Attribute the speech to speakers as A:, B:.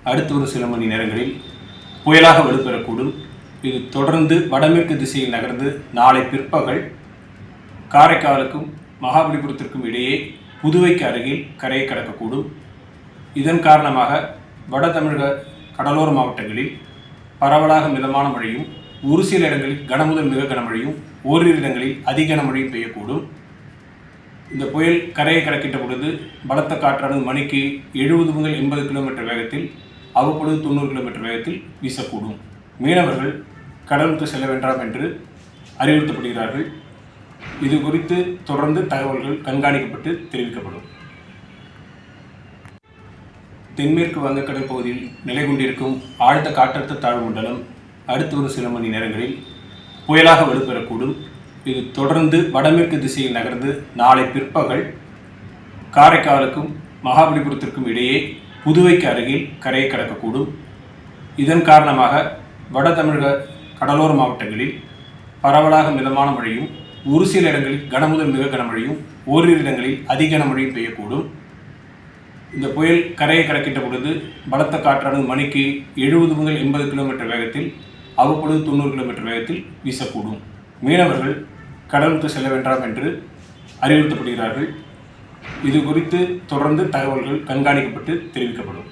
A: அடுத்து ஒரு சில மணி நேரங்களில் புயலாக வலுப்பெறக்கூடும். இது தொடர்ந்து வடமேற்கு திசையில் நகர்ந்து நாளை பிற்பகல் காரைக்காலுக்கும் மகாபலிபுரத்திற்கும் இடையே புதுவைக்கு அருகில் கரையை கடக்கக்கூடும். இதன் காரணமாக வட தமிழக கடலோர மாவட்டங்களில் பரவலாக மிதமான மழையும், ஒரு சில இடங்களில் கனமுதல் மிக கனமழையும், ஓரிரு இடங்களில் அதி கனமழையும் பெய்யக்கூடும். இந்த புயல் கரையை கடக்கின்ற பொழுது பலத்த காற்றானது மணிக்கு 70 முதல் 80 கிலோமீட்டர் வேகத்தில், அவ்வப்பொழுது 90 கிலோமீட்டர் வேகத்தில் வீசக்கூடும். மீனவர்கள் கடலுக்கு செல்ல வேண்டாம் என்று அறிவுறுத்தப்படுகிறார்கள். இது குறித்து தொடர்ந்து தகவல்கள் கண்காணிக்கப்பட்டு தெரிவிக்கப்படும். தென்மேற்கு வங்கக்கடல் பகுதியில் நிலை கொண்டிருக்கும் ஆழ்ந்த காற்றழுத்த தாழ்வு மண்டலம் அடுத்து ஒரு சில மணி நேரங்களில் புயலாக வலுப்பெறக்கூடும். இது தொடர்ந்து வடமேற்கு திசையில் நகர்ந்து நாளை பிற்பகல் காரைக்காலுக்கும் மகாபலிபுரத்திற்கும் இடையே புதுவைக்கு அருகில் கரையை கடக்கக்கூடும். இதன் காரணமாக வட தமிழக கடலோர மாவட்டங்களில் பரவலாக மிதமான மழையும், ஒரு சில இடங்களில் கனமுதல் மிக கனமழையும், ஓரிரு இடங்களில் அதி கனமழையும் பெய்யக்கூடும். இந்த புயல் கரையை கடக்கின்ற பொழுது பலத்த காற்றானது மணிக்கு 70 முதல் 80 கிலோமீட்டர் வேகத்தில், அவ்வப்பொழுது 90 கிலோமீட்டர் வேகத்தில் வீசக்கூடும். மீனவர்கள் கடலுக்கு செல்ல வேண்டாம் என்று அறிவுறுத்தப்படுகிறார்கள். இது குறித்து தொடர்ந்து தகவல்கள் கண்காணிக்கப்பட்டு தெரிவிக்கப்படும்.